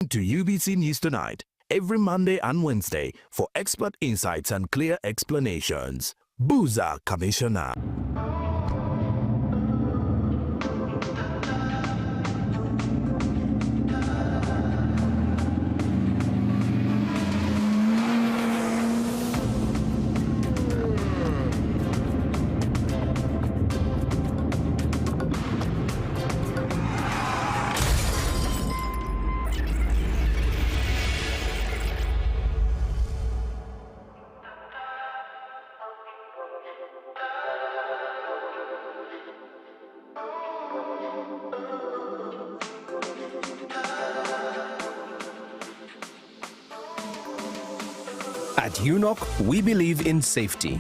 To UBC News Tonight, every Monday and Wednesday for expert insights and clear explanations. Booza Commissioner. At UNOC, we believe in safety.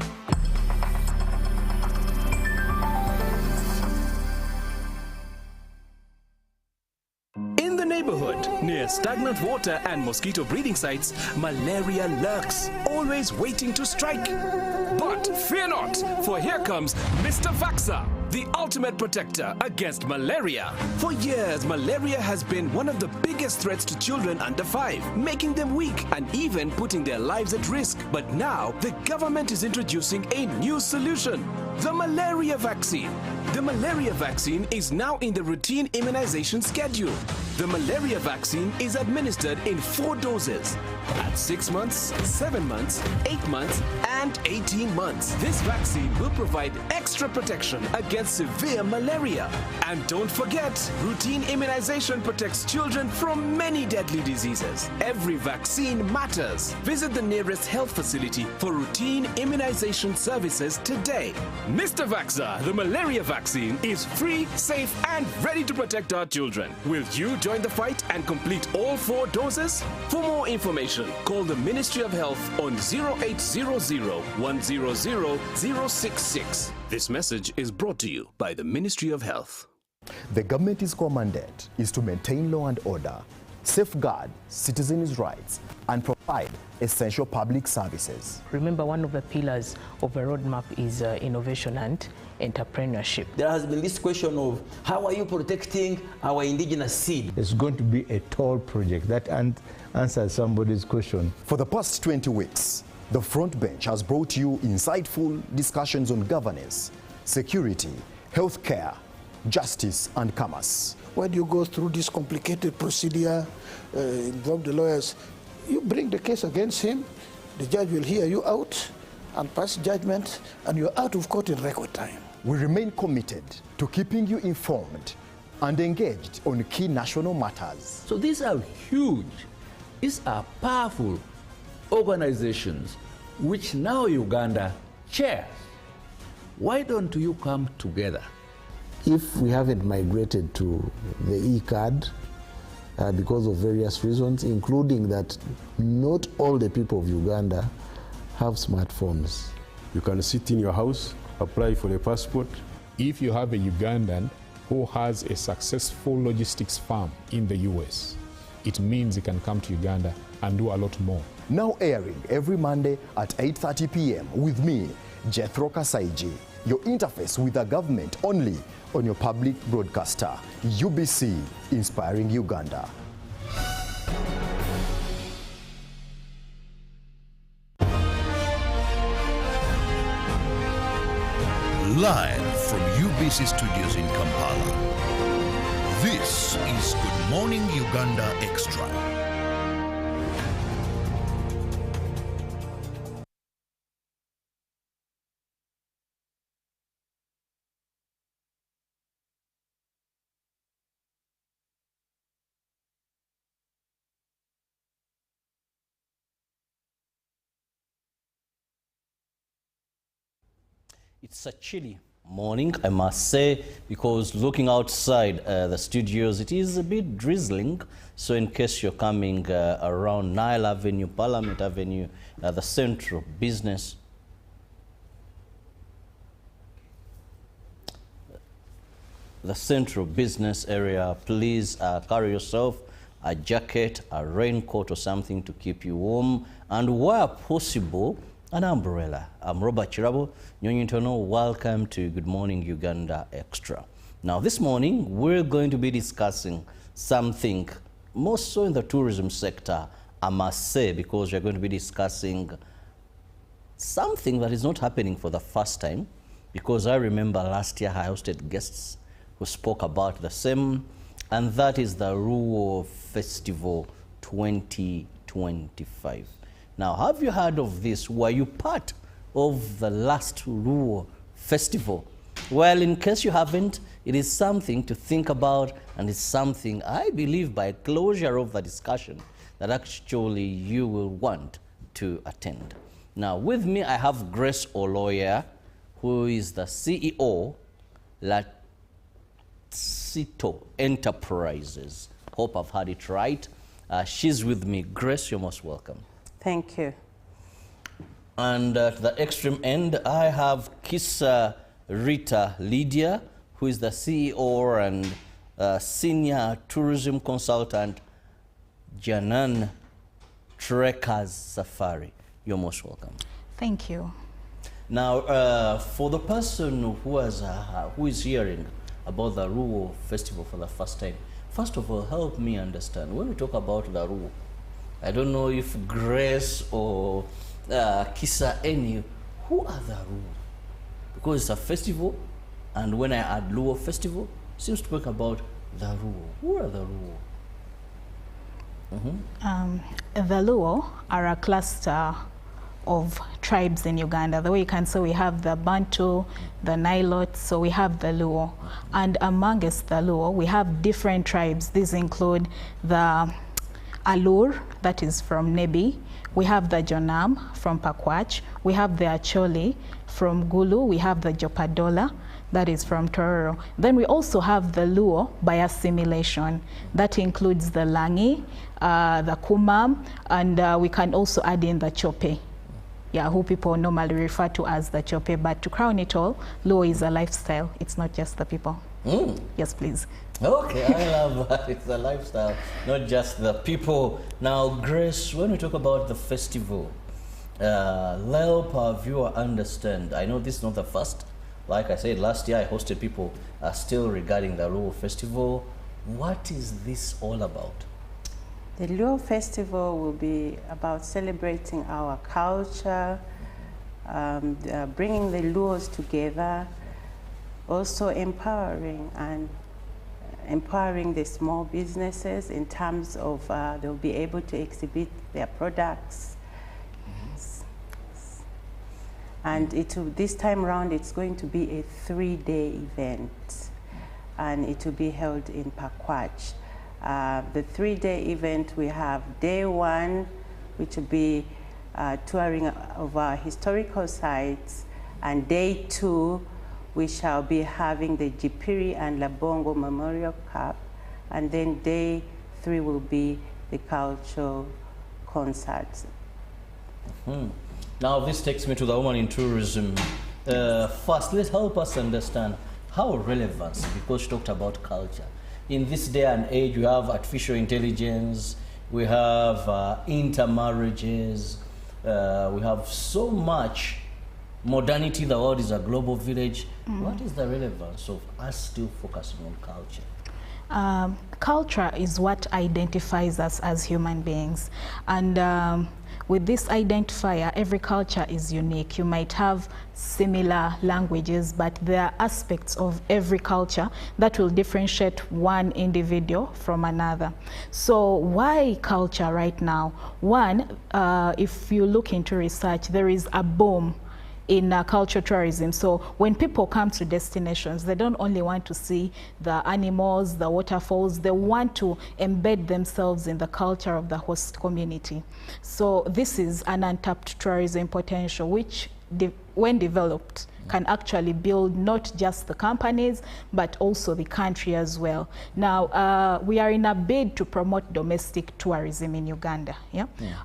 In the neighborhood, near stagnant water and mosquito breeding sites, malaria lurks, always waiting to strike. But fear not, for here comes Mr. Vaxxer, the ultimate protector against malaria. For years, malaria has been one of the biggest threats to children under 5, making them weak and even putting their lives at risk. But now, the government is introducing a new solution, the malaria vaccine. The malaria vaccine is now in the routine immunization schedule. The malaria vaccine is administered in 4 doses at 6 months, 7 months, 8 months, and 18 months. This vaccine will provide extra protection against severe malaria. And don't forget, routine immunization protects children from many deadly diseases. Every vaccine matters. Visit the nearest health facility for routine immunization services today. Mr. Vaxxer, the malaria vaccine is free, safe, and ready to protect our children. Will you join the fight and complete all 4 doses? For more information, call the Ministry of Health on 0800 100 066. This message is brought to you by the Ministry of Health. The government's mandate is to maintain law and order, safeguard citizens' rights, and provide essential public services. Remember, one of the pillars of a roadmap is innovation and entrepreneurship. There has been this question of how are you protecting our indigenous seed? It's going to be a tall project. That answers somebody's question. For the past 20 weeks, the front bench has brought you insightful discussions on governance, security, healthcare, justice, and commerce. When you go through this complicated procedure, involve the lawyers, you bring the case against him, the judge will hear you out and pass judgment, and you're out of court in record time. We remain committed to keeping you informed and engaged on key national matters. So these are huge, these are powerful organizations which now Uganda chairs. Why don't you come together? If we haven't migrated to the e-card because of various reasons, including that not all the people of Uganda have smartphones. You can sit in your house, apply for a passport. If you have a Ugandan who has a successful logistics firm in the US, it means he can come to Uganda and do a lot more. Now airing every Monday at 8:30 p.m. with me, Jethro Kasaiji, your interface with the government only on your public broadcaster, UBC, Inspiring Uganda. Live from UBC Studios in Kampala, this is Good Morning Uganda Extra. It's a chilly morning, I must say, because looking outside the studios, it is a bit drizzling. So in case you're coming around Nile Avenue, Parliament Avenue, the central business area, please carry yourself a jacket, a raincoat or something to keep you warm, and where possible, an umbrella. I'm Robert Chirabo, Nyonyintono. Welcome to Good Morning Uganda Extra. Now this morning we're going to be discussing something more so in the tourism sector, I must say, because we're going to be discussing something that is not happening for the first time, because I remember last year I hosted guests who spoke about the same, and that is the Ruo Festival 2025. Now, have you heard of this? Were you part of the last Ruo Festival? Well, in case you haven't, it is something to think about, and it's something I believe by closure of the discussion that actually you will want to attend. Now, with me, I have Grace Oloya, who is the CEO, Latsito Enterprises. Hope I've had it right. She's with me. Grace, you're most welcome. Thank you. And at the extreme end, I have Kisa Rita Lydia, who is the CEO and Senior Tourism Consultant, Janan Trekkers Safari. You're most welcome. Thank you. Now, for the person who is hearing about the Ruo Festival for the first time, first of all, help me understand. When we talk about the Ruo, I don't know if Grace or Kisa, any, who are the Ruo? Because it's a festival, and when I add Luo Festival, it seems to talk about the Ruo. Who are the Ruo? The Luo are a cluster of tribes in Uganda. The way you can say we have the Bantu, the Nilotes, so we have the Luo. And amongst the Luo, we have different tribes. These include the Alur, that is from Nebi. We have the Jonam from Pakwach. We have the Acholi from Gulu. We have the Jopadola, that is from Tororo. Then we also have the Luo by assimilation. That includes the Langi, the Kumam, and we can also add in the Chope. Yeah, who people normally refer to as the Chope. But to crown it all, Luo is a lifestyle. It's not just the people. Yes, please. Okay, I love that. It's a lifestyle, not just the people. Now, Grace, when we talk about the festival, help our viewer understand. I know this is not the first. Like I said, last year I hosted people still regarding the Luo Festival. What is this all about? The Luo Festival will be about celebrating our culture, bringing the Luos together, also empowering the small businesses in terms of they'll be able to exhibit their products. And this time around, it's going to be a 3-day event, and it will be held in Pakwach. The 3-day event, we have day 1, which will be touring of our historical sites, and day 2, we shall be having the Jipiri and Labongo Memorial Cup, and then day 3 will be the cultural concerts. Now this takes me to the woman in tourism. First, let's help us understand how relevant, because you talked about culture. In this day and age, we have artificial intelligence, we have intermarriages, we have so much modernity. The world is a global village. What is the relevance of us still focusing on culture? Culture is what identifies us as human beings. And with this identifier, every culture is unique. You might have similar languages, but there are aspects of every culture that will differentiate one individual from another. So why culture right now? One, if you look into research, there is a boom in cultural tourism. So when people come to destinations, they don't only want to see the animals, the waterfalls, they want to embed themselves in the culture of the host community. So this is an untapped tourism potential, which when developed can actually build not just the companies, but also the country as well. Now, we are in a bid to promote domestic tourism in Uganda.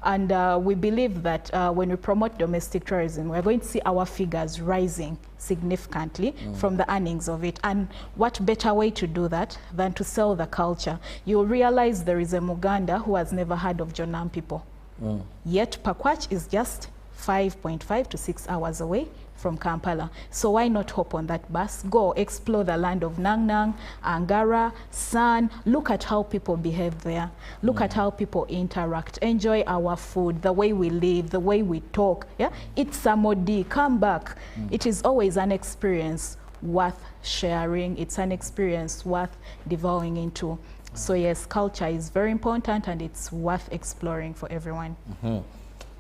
And we believe that when we promote domestic tourism, we're going to see our figures rising significantly from the earnings of it. And what better way to do that than to sell the culture? You'll realize there is a Muganda who has never heard of Jonam people. Yet Pakwach is just 5.5 to 6 hours away from Kampala. So why not hop on that bus, go explore the land of Nang Nang, Angara, San, look at how people behave there, look at how people interact, enjoy our food, the way we live, the way we talk, yeah? Eat samodi, come back. It is always an experience worth sharing, it's an experience worth devouring into. So yes, culture is very important and it's worth exploring for everyone.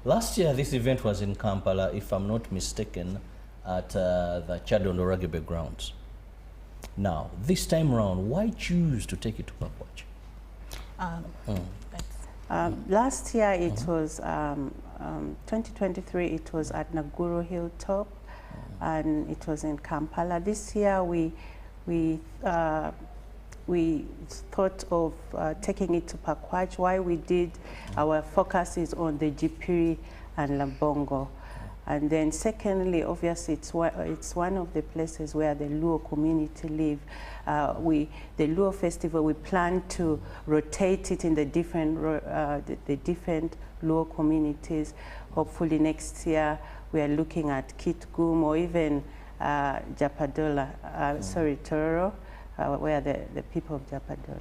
Last year, this event was in Kampala, if I'm not mistaken, at the Chadondo Rugby grounds. Now, this time around, why choose to take it to Pakwach? Last year, it was 2023. It was at Naguru Hilltop, and it was in Kampala. This year, we thought of taking it to Pakwach. Why we did, our focus is on the Jipiri and Lambongo. And then secondly, obviously, it's one of the places where the Luo community live. The Luo festival, we plan to rotate it in the different Luo communities. Hopefully next year, we are looking at Kitgum or even Japadola, Tororo, where the people of Japadola.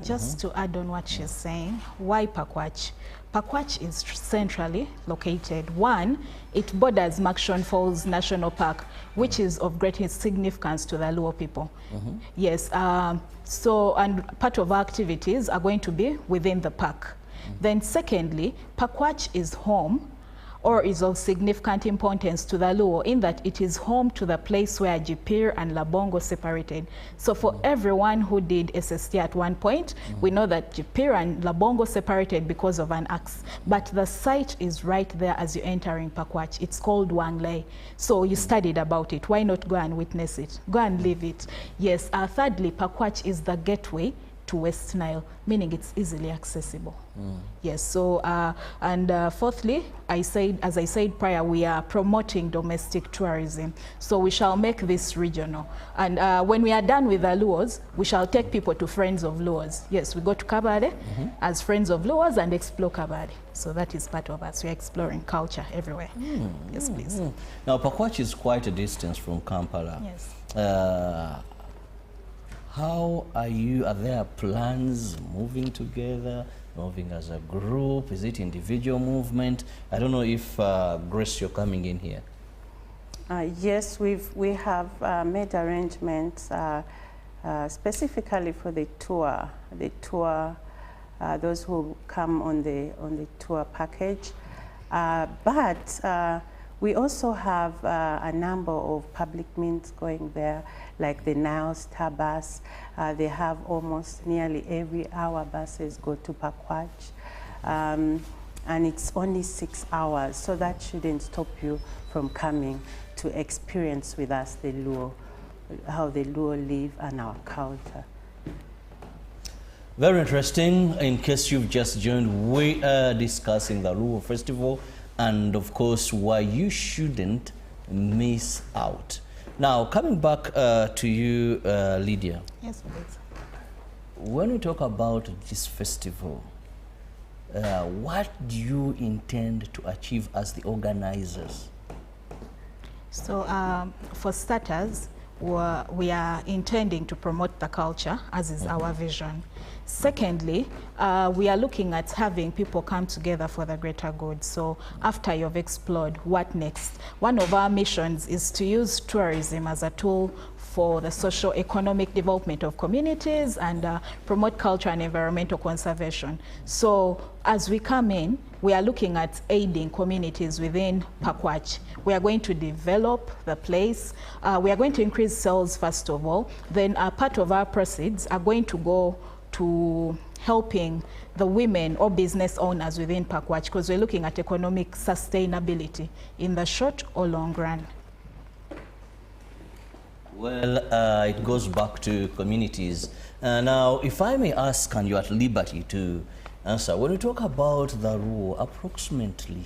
Just to add on what she's saying, why Pakwach? Pakwach is centrally located. One, it borders Makshon Falls National Park, which is of great significance to the Luo people. Yes, so, and part of our activities are going to be within the park. Then secondly, Pakwach is home, or is of significant importance to the Luo in that it is home to the place where Jipir and Labongo separated. So for everyone who did SST at one point, we know that Jipir and Labongo separated because of an axe. But the site is right there as you're entering Pakwach. It's called Wanglei. So you studied about it. Why not go and witness it? Go and live it. Yes, thirdly, Pakwach is the gateway to West Nile, meaning it's easily accessible. Yes, so, fourthly, as I said prior, we are promoting domestic tourism. So we shall make this regional. And when we are done with the Luos, we shall take people to Friends of Luos. Yes, we go to Kabade as Friends of Luos and explore Kabade. So that is part of us. We are exploring culture everywhere. Yes, please. Now, Pakwach is quite a distance from Kampala. Yes. How are there plans moving together, moving as a group? Is it individual movement? I don't know if, Grace, you're coming in here. Yes, we have made arrangements specifically for the tour. Those who come on the tour package. But we also have a number of public means going there, like the Nile Star bus. They have almost nearly every hour buses go to Pakwach. And it's only 6 hours, so that shouldn't stop you from coming to experience with us the Luo, how the Luo live and our culture. Very interesting. In case you've just joined, we are discussing the Luo Festival and, of course, why you shouldn't miss out. Now, coming back to you, Lydia. Yes, please. When we talk about this festival, what do you intend to achieve as the organizers? So, for starters, we are intending to promote the culture, as is our vision. Secondly, we are looking at having people come together for the greater good. So after you've explored, what next? One of our missions is to use tourism as a tool for the socio-economic development of communities and promote culture and environmental conservation. So as we come in, we are looking at aiding communities within Pakwach. We are going to develop the place. We are going to increase sales, first of all. Then part of our proceeds are going to go to helping the women or business owners within Pakwach, because we're looking at economic sustainability in the short or long run. Well, it goes back to communities. Now, if I may ask, and you're at liberty to answer, when we talk about the Luo, approximately,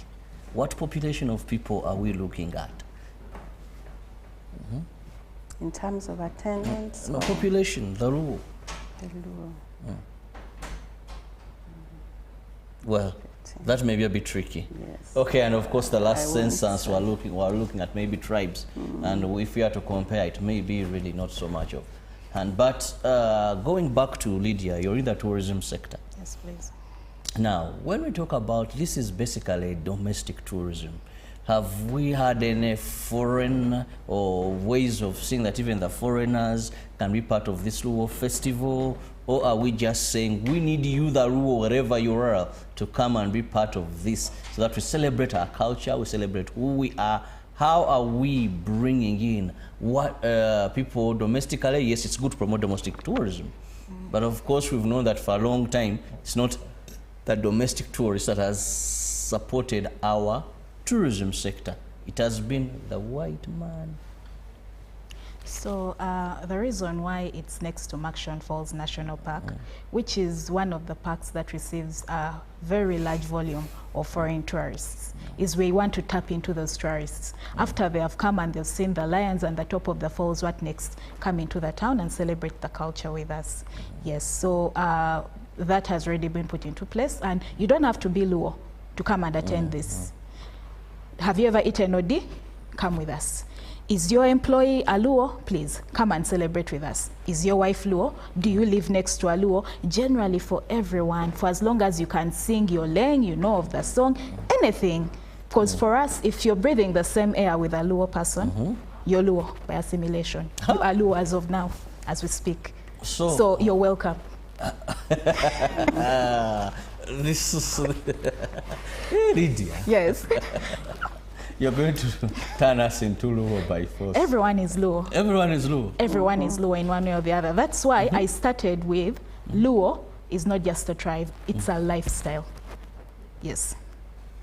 what population of people are we looking at? In terms of attendance? No, population, the Luo. The Luo. Well, That may be a bit tricky. Yes. Okay, and of course the last I won't census say. we're looking at maybe tribes, and if we are to compare, it may be really not so much of. And but going back to Lydia, you're in the tourism sector. Yes, please. Now, when we talk about this, is basically domestic tourism. Have we had any foreign or ways of seeing that even the foreigners can be part of this Luo festival? Or are we just saying we need you, the Luo, wherever you are, to come and be part of this so that we celebrate our culture, we celebrate who we are? How are we bringing in what people domestically? Yes, it's good to promote domestic tourism. But of course, we've known that for a long time, it's not the domestic tourist that has supported our tourism sector. It has been the white man. So the reason why it's next to Makshan Falls National Park, which is one of the parks that receives a very large volume of foreign tourists, is we want to tap into those tourists. After they have come and they've seen the lions and the top of the falls, what next? Come into the town and celebrate the culture with us. Yes, so that has already been put into place, and you don't have to be Luo to come and attend this. Have you ever eaten Odi? Come with us. Is your employee a Luo? Please come and celebrate with us. Is your wife Luo? Do you live next to a Luo? Generally for everyone, for as long as you can sing your leng, you know of the song, anything. Because for us, if you're breathing the same air with a Luo person, you're Luo by assimilation. You are Luo as of now, as we speak. So you're welcome. This is Lydia. Yes. You're going to turn us into Luo by force. Everyone is Luo. Everyone is Luo. Everyone is Luo in one way or the other. That's why I started with Luo is not just a tribe, it's a lifestyle. Yes.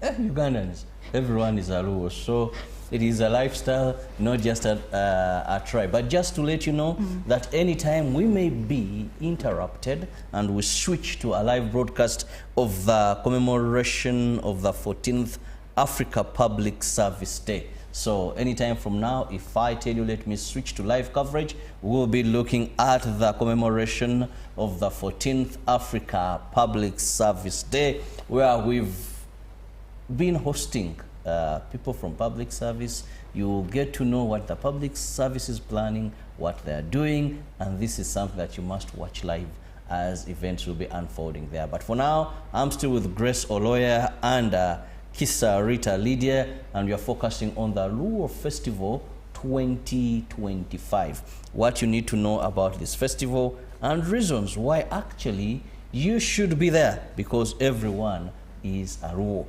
Ugandans, everyone is a Luo. So it is a lifestyle, not just a tribe. But just to let you know that anytime we may be interrupted and we switch to a live broadcast of the commemoration of the 14th Africa Public Service Day. So anytime from now, if I tell you, let me switch to live coverage, we'll be looking at the commemoration of the 14th Africa Public Service Day, where we've been hosting people from public service. You get to know what the public service is planning, what they're doing, and this is something that you must watch live as events will be unfolding there. But for now, I'm still with Grace Oloya and Kisa Rita Lydia, and we are focusing on the Luo Festival 2025. What you need to know about this festival and reasons why actually you should be there, because everyone is a Luo.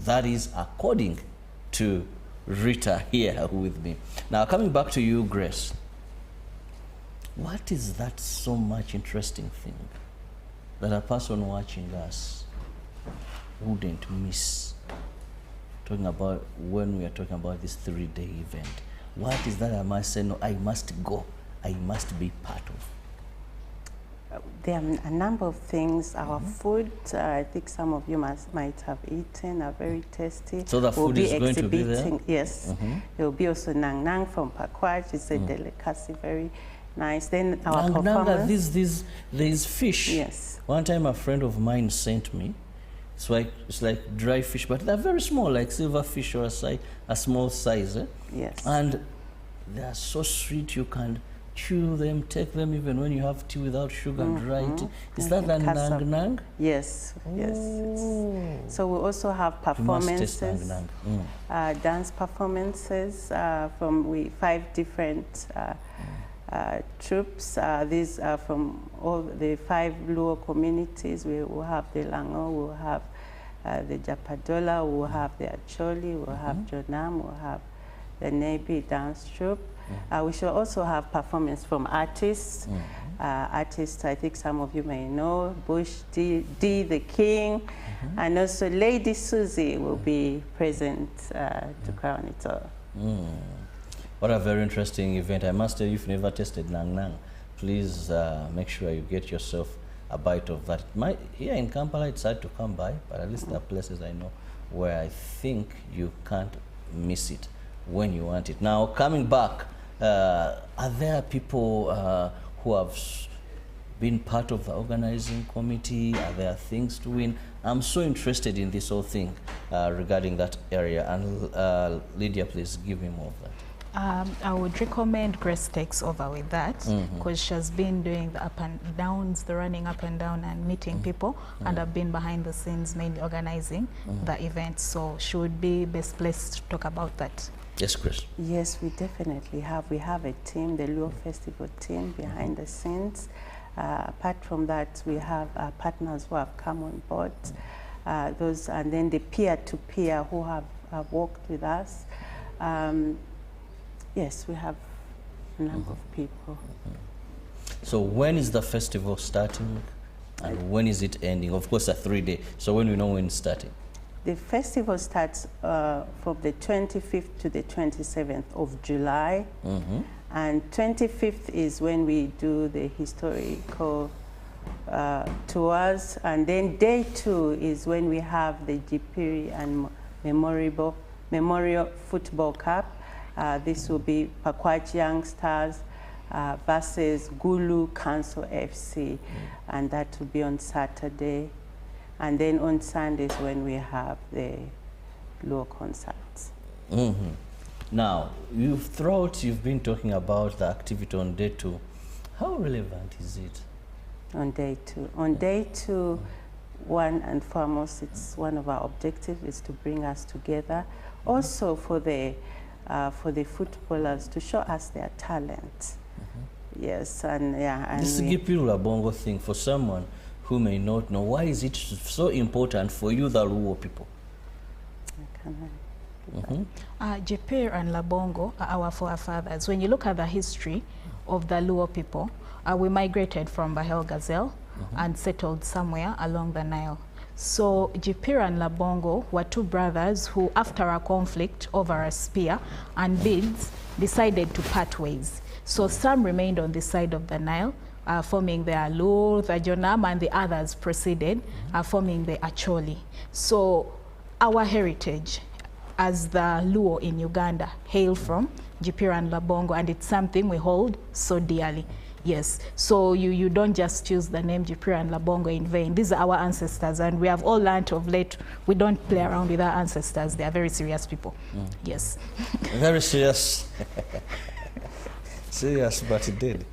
That is according to Rita here with me. Now coming back to you, Grace, what is that so much interesting thing that a person watching us wouldn't miss? Talking about when we are talking about this 3-day event, what is that I must say, no, I must go, I must be part of? There are a number of things. Our food, I think some of you might have eaten, are very tasty. So the food is going to be there? Yes. There will be also nang nang from Pakwach. It's a delicacy, very nice. Then our performance. There is fish. Yes. One time a friend of mine sent me, it's like dry fish, but they're very small, like silver fish or a small size. Yes. And they're so sweet, you can chew them, take them even when you have tea without sugar and dry it. Is that a nang nang? Yes, yes. So we also have performances, dance performances from 5 different troops. These are from all the 5 Luo communities. We will have the Lango, we'll have the Japadola, we'll have the Acholi, we'll have Jonam, we'll have the Nebi dance troupe. We shall also have performance from artists. Artists, I think some of you may know, Bush D the King, and also Lady Susie will be present to crown it all. What a very interesting event. I must tell you, if you've never tasted nang nang, please make sure you get yourself a bite of that. Here in Kampala, it's hard to come by, but at least there are places I know where I think you can't miss it when you want it. Now, coming back, are there people who have been part of the organizing committee? Are there things to win? I'm so interested in this whole thing regarding that area. And Lydia, please give me more of that. I would recommend Grace takes over with that, because she has been doing the up and downs, the running up and down and meeting people, and I've been behind the scenes mainly organizing the event, so she would be best placed to talk about that. Yes, Chris. Yes, we definitely have. We have a team, the Luo Festival team, behind the scenes. Apart from that, we have partners who have come on board, and then the peer-to-peer who have worked with us. Yes, we have a number of people. So when is the festival starting and when is it ending? Of course, a 3-day. So when we know when it's starting? The festival starts from the 25th to the 27th of July. And 25th is when we do the historical tours. And then day 2 is when we have the Jipiri and Memorial Football Cup. This will be Pakwach Young Stars versus Gulu Council FC, and that will be on Saturday. And then on Sundays when we have the Luo concerts. Now, you've been talking about the activity on day 2. How relevant is it? On day 2. On day 2, one and foremost, it's one of our objectives is to bring us together. Also for the footballers to show us their talent. Yes, and this Gipirula Bongo thing, for someone who may not know, why is it so important for you, the Luo people? Jipir and Labongo are our forefathers. When you look at the history of the Luo people, we migrated from Bahel Gazelle and settled somewhere along the Nile. So Jipir and Labongo were 2 brothers who, after a conflict over a spear and beads, decided to part ways. So some remained on the side of the Nile, forming the Alur, the Jonam, and the others proceeded, forming the Acholi. So our heritage as the Luo in Uganda hail from Jipir and Labongo, and it's something we hold so dearly. Yes, so you don't just choose the name Jipir and Labongo in vain. These are our ancestors, and we have all learned of late, we don't play around with our ancestors. They are very serious people. Yes. Very serious. Serious, but it did.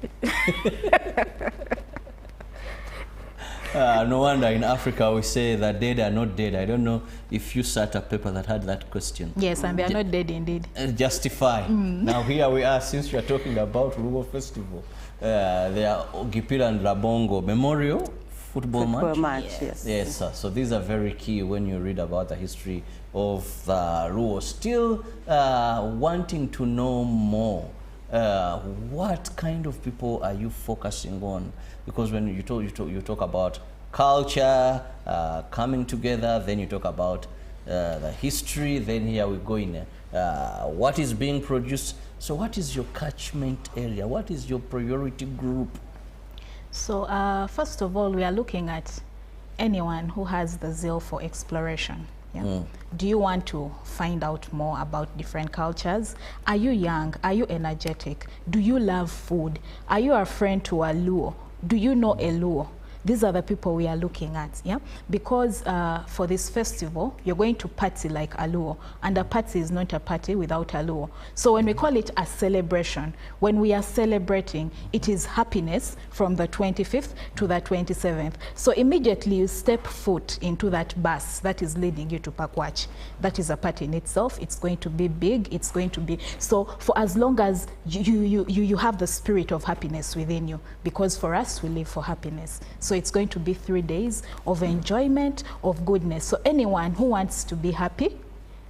No wonder in Africa we say that dead are not dead. I don't know if you sat a paper that had that question. Yes, and they are not dead indeed. Justify. Now here we are, since we are talking about Luo Festival. There are Gipira and Labongo Memorial Football match. Yes, sir. So these are very key when you read about the history of the Luo. Still wanting to know more. What kind of people are you focusing on? Because when you talk about culture, coming together, then you talk about the history, then here we go in what is being produced. So what is your catchment area? What is your priority group? So first of all, we are looking at anyone who has the zeal for exploration. Yeah. Do you want to find out more about different cultures? Are you young? Are you energetic? Do you love food? Are you a friend to a Luo? Do you know a Luo? These are the people we are looking at, yeah? Because for this festival, you're going to party like a Luo, and a party is not a party without a Luo. So when we call it a celebration, when we are celebrating, it is happiness from the 25th to the 27th. So immediately you step foot into that bus that is leading you to Pakwach. That is a party in itself. It's going to be big. It's going to be, so for as long as you have the spirit of happiness within you, because for us, we live for happiness. So it's going to be 3 days of enjoyment, of goodness. So anyone who wants to be happy,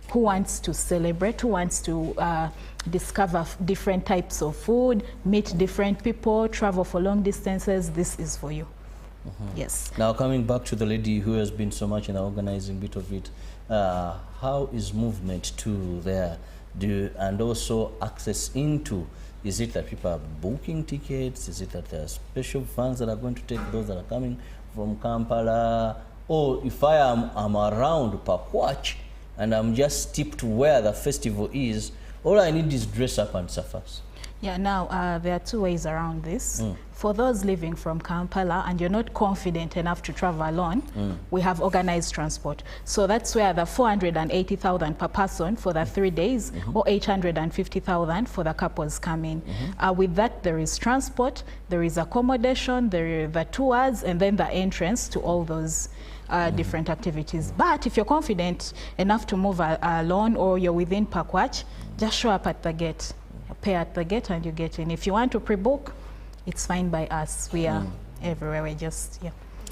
who wants to celebrate, who wants to discover different types of food, meet different people, travel for long distances, this is for you. Yes. Now coming back to the lady who has been so much in the organizing bit of it, how is movement to there? And also access into, is it that people are booking tickets? Is it that there are special funds that are going to take those that are coming from Kampala? Or if I am around Pakwach and I'm just tipped where the festival is, all I need is dress up and suffice? Yeah, now there are two ways around this. For those living from Kampala and you're not confident enough to travel alone, we have organized transport. So that's where the 480,000 per person for the 3 days or 850,000 for the couples come in. With that, there is transport, there is accommodation, there are the tours, and then the entrance to all those different activities. But if you're confident enough to move alone or you're within Pakwach, just show up at the gate, pay at the gate, and you get in. If you want to pre-book, it's fine by us. We are everywhere. We just,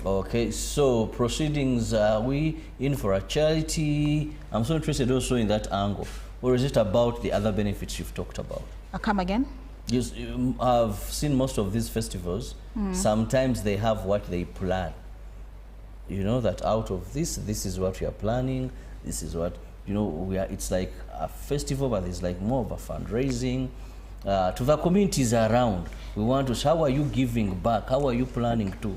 Okay, so proceedings, are we in for a charity? I'm so interested also in that angle. Or is it about the other benefits you've talked about? Come again? You have seen most of these festivals. Sometimes they have what they plan. You know, that out of this is what we are planning. This is what, you know, it's like a festival, but it's like more of a fundraising. To the communities around, we want to, how are you giving back? How are you planning to?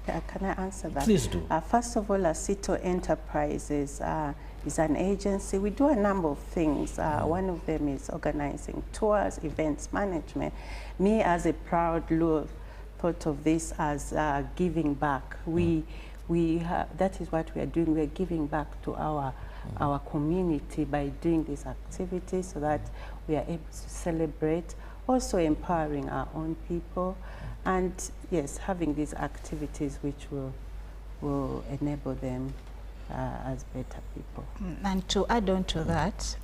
Can I answer that? Please do. First of all, Asito Enterprises is an agency. We do a number of things. One of them is organizing tours, events management. Me, as a proud Luo, thought of this as giving back. That is what we are doing. We are giving back to our community by doing these activities so that we are able to celebrate, also empowering our own people, and yes, having these activities which will enable them as better people. And to add on to that,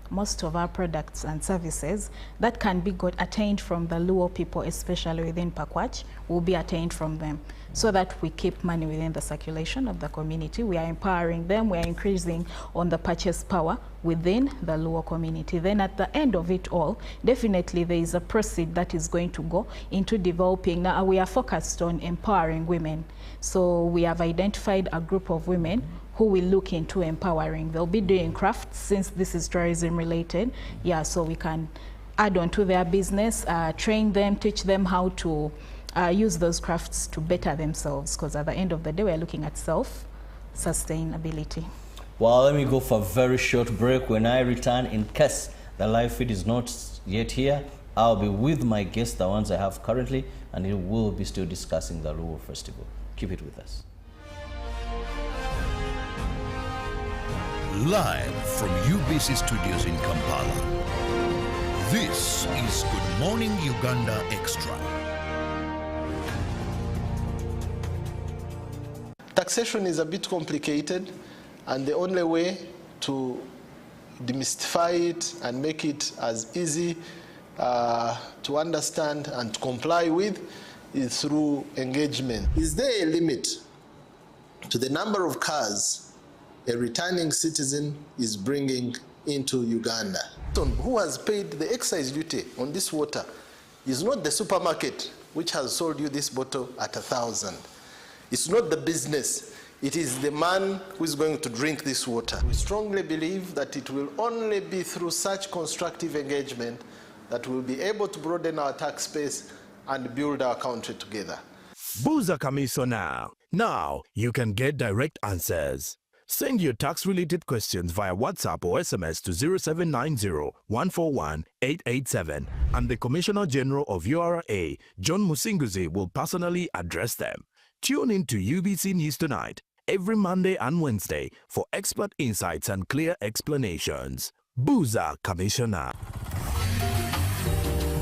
most of our products and services that can be attained from the Luo people, especially within Pakwach, will be attained from them, so that we keep money within the circulation of the community. We are empowering them, we are increasing on the purchase power within the Luo community. Then at the end of it all, definitely there is a proceed that is going to go into developing. Now we are focused on empowering women. So we have identified a group of women who will look into empowering. They'll be doing crafts, since this is tourism related. Yeah, so we can add on to their business, train them, teach them how to use those crafts to better themselves, because at the end of the day, we're looking at self-sustainability. Well, let me go for a very short break. When I return, in case the live feed is not yet here, I'll be with my guests, the ones I have currently, and we will be still discussing the Luo Festival. Keep it with us. Live from UBC studios in Kampala, this is Good Morning Uganda Extra. Taxation is a bit complicated, and the only way to demystify it and make it as easy to understand and to comply with is through engagement. Is there a limit to the number of cars a returning citizen is bringing into Uganda? Who has paid the excise duty on this water is not the supermarket which has sold you this bottle at 1,000. It's not the business. It is the man who is going to drink this water. We strongly believe that it will only be through such constructive engagement that we'll be able to broaden our tax base and build our country together. Buza Commissioner. Now you can get direct answers. Send your tax-related questions via WhatsApp or SMS to 0790-141-887, and the Commissioner General of URA, John Musinguzi, will personally address them. Tune in to UBC News Tonight every Monday and Wednesday for expert insights and clear explanations. Buza Commissioner.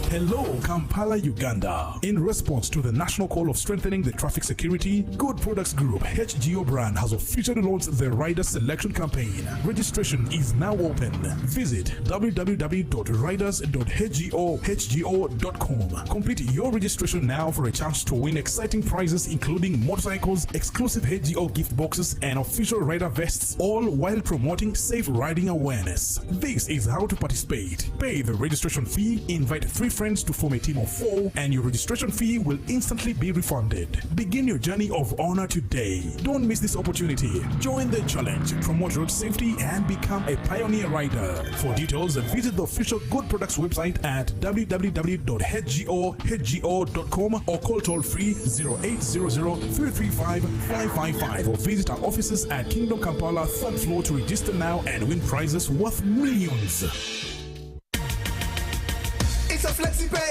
Hello, Kampala, Uganda. In response to the national call of strengthening the traffic security, Good Products Group HGO brand has officially launched the Rider Selection Campaign. Registration is now open. Visit www.riders.hgo.com. Complete your registration now for a chance to win exciting prizes, including motorcycles, exclusive HGO gift boxes, and official rider vests, all while promoting safe riding awareness. This is how to participate. Pay the registration fee, invite 3 friends to form a team of 4, and your registration fee will instantly be refunded. Begin your journey of honor today. Don't miss this opportunity. Join the challenge, promote road safety, and become a pioneer rider. For details, visit the official Good Products website at www.hgo.com or call toll-free 0800-335-555 or visit our offices at Kingdom Kampala 3rd floor to register now and win prizes worth millions. It's a flexi pay.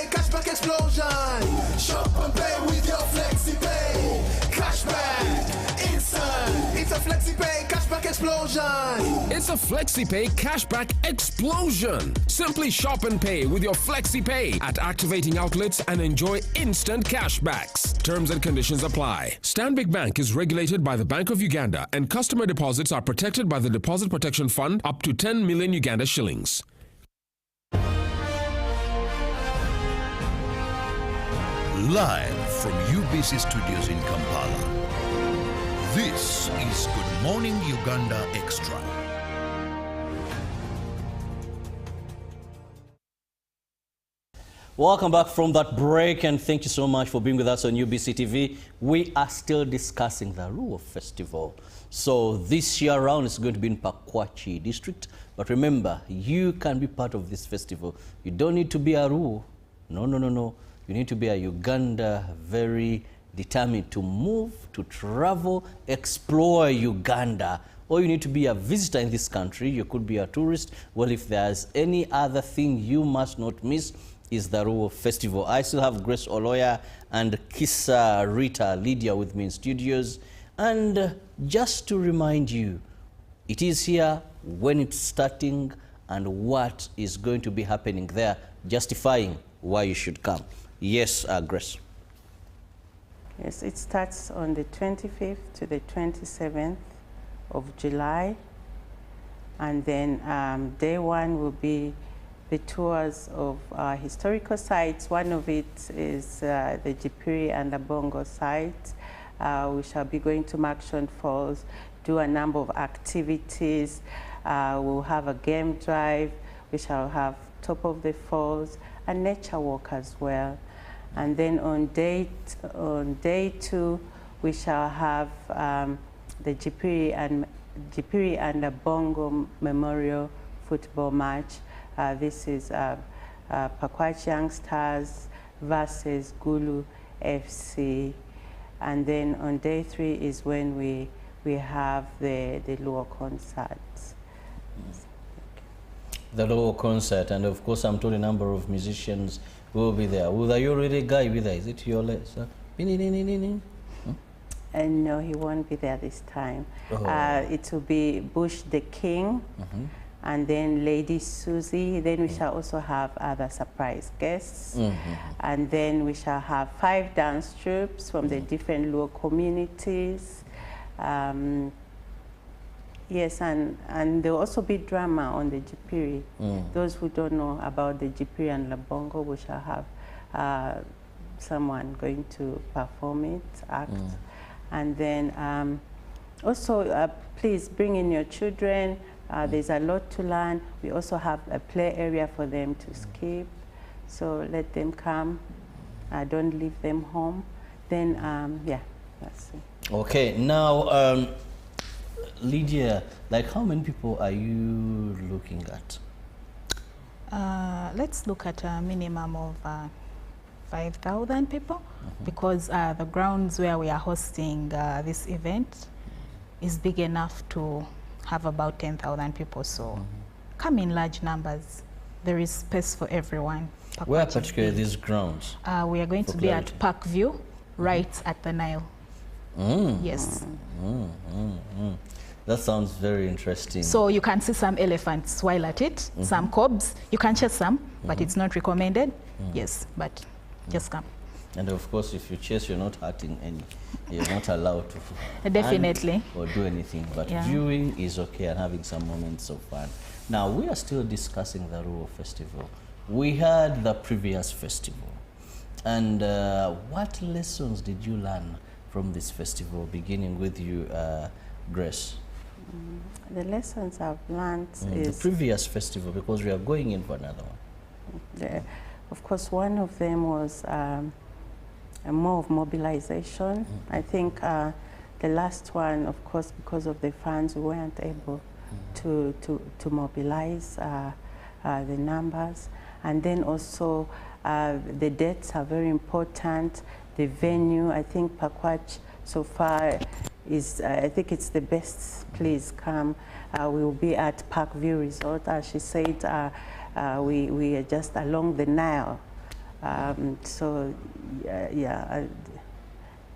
explosion. Shop and pay with your FlexiPay. Cashback, instant. It's a FlexiPay cashback explosion. It's a FlexiPay cashback explosion. Simply shop and pay with your FlexiPay at activating outlets and enjoy instant cashbacks. Terms and conditions apply. Stanbic Bank is regulated by the Bank of Uganda, and customer deposits are protected by the Deposit Protection Fund up to 10 million Uganda shillings. Live from UBC studios in Kampala. This is Good Morning Uganda Extra. Welcome back from that break, and thank you so much for being with us on UBC TV. We are still discussing the Ruo Festival. So this year around it's going to be in Pakwach district. But remember, you can be part of this festival. You don't need to be a Ruo. No. You need to be a Uganda, very determined to move, to travel, explore Uganda. Or you need to be a visitor in this country. You could be a tourist. Well, if there's any other thing you must not miss, is the Ruo Festival. I still have Grace Oloya and Kisa Rita Lydia with me in studios. And just to remind you, it is here, when it's starting, and what is going to be happening there, justifying why you should come. Yes, Grace. Yes, it starts on the 25th to the 27th of July. And then day one will be the tours of historical sites. One of it is the Jipiri and the Bongo site. We shall be going to Makshon Falls, do a number of activities. We'll have a game drive. We shall have top of the falls, a nature walk as well. And then on day two, we shall have the Jipiri and the Bongo Memorial Football Match. This is Pakwach Youngsters versus Gulu FC. And then on day three is when we have the Luo concerts. The Luo concert, and of course I'm told a number of musicians will be there. Will you already guy with there? Is it your list? And no, he won't be there this time. Oh. It will be Bush the King. And then Lady Susie. Then we shall also have other surprise guests. And then we shall have 5 dance troupes from the different Luo communities. Yes, and there will also be drama on the Jipiri. Those who don't know about the Jipiri and Labongo, we shall have someone going to perform it, act. And then also, please bring in your children. There's a lot to learn. We also have a play area for them to skip. So let them come. Don't leave them home. Then, yeah, that's it. Okay, now, Lydia, like how many people are you looking at? Let's look at a minimum of 5,000 people, because the grounds where we are hosting this event is big enough to have about 10,000 people, so come in large numbers. There is space for everyone. Where particularly these grounds? We are going to be at Park View, right at the Nile. Yes. That sounds very interesting. So you can see some elephants while at it, some cobs. You can chase some, but it's not recommended. Yes, but just come. And of course, if you chase, you're not hurting any. You're not allowed to definitely or do anything. But viewing is okay and having some moments of fun. Now, we are still discussing the Ruo Festival. We had the previous festival. And what lessons did you learn from this festival, beginning with you, Grace? The lessons I've learned is... The previous festival, because we are going in for another one. Of course, one of them was more of mobilization. I think the last one, of course, because of the funds, we weren't able to mobilize the numbers. And then also the dates are very important. The venue, I think Pakwach so far is, I think it's the best. Please come. We will be at Parkview Resort. As she said, we are just along the Nile. So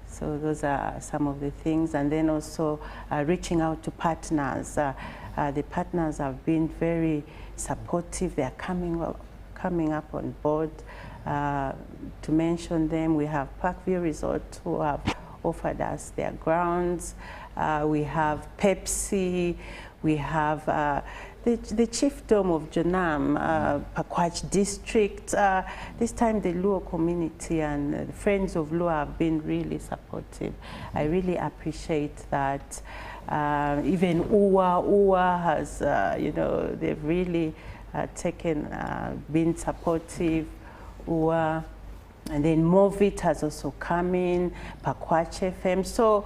so those are some of the things, and then also reaching out to partners. The partners have been very supportive. They are coming up on board. To mention them, we have Parkview Resort, who have offered us their grounds. We have Pepsi. We have the chiefdom of Janam, Pakwach district. This time the Luo community and the Friends of Luo have been really supportive. I really appreciate that. Even UWA has, they've really been supportive. UWA. And then Movit has also come in, Pakwach FM. So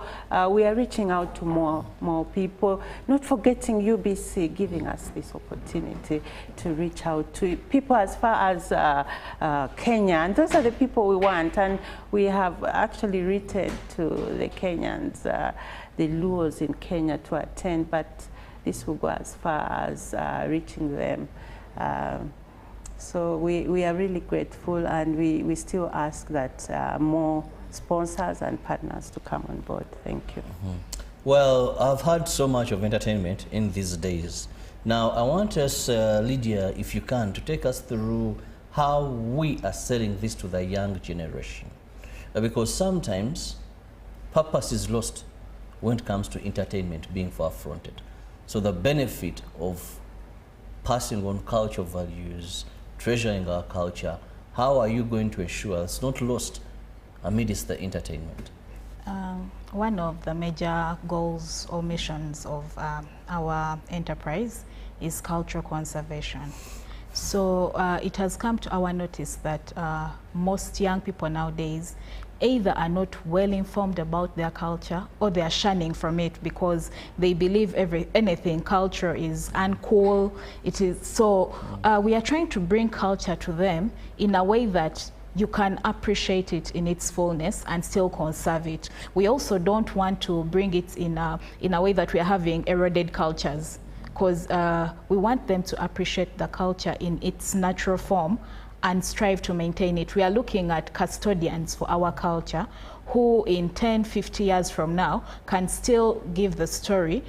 we are reaching out to more people, not forgetting UBC giving us this opportunity to reach out to people as far as Kenya. And those are the people we want. And we have actually written to the Kenyans, the Luos in Kenya to attend, but this will go as far as reaching them. So we are really grateful, and we still ask that more sponsors and partners to come on board. Thank you. Well, I've had so much of entertainment in these days. Now, I want us, Lydia, if you can, to take us through how we are selling this to the young generation. Because sometimes purpose is lost when it comes to entertainment being far-fronted. So the benefit of passing on cultural values, treasuring our culture, how are you going to ensure it's not lost amidst the entertainment? One of the major goals or missions of our enterprise is cultural conservation. So it has come to our notice that most young people nowadays either are not well informed about their culture, or they are shunning from it because they believe anything culture is uncool. It is so. We are trying to bring culture to them in a way that you can appreciate it in its fullness and still conserve it. We also don't want to bring it in a way that we are having eroded cultures, because we want them to appreciate the culture in its natural form and strive to maintain it. We are looking at custodians for our culture who in 10, 50 years from now can still give the story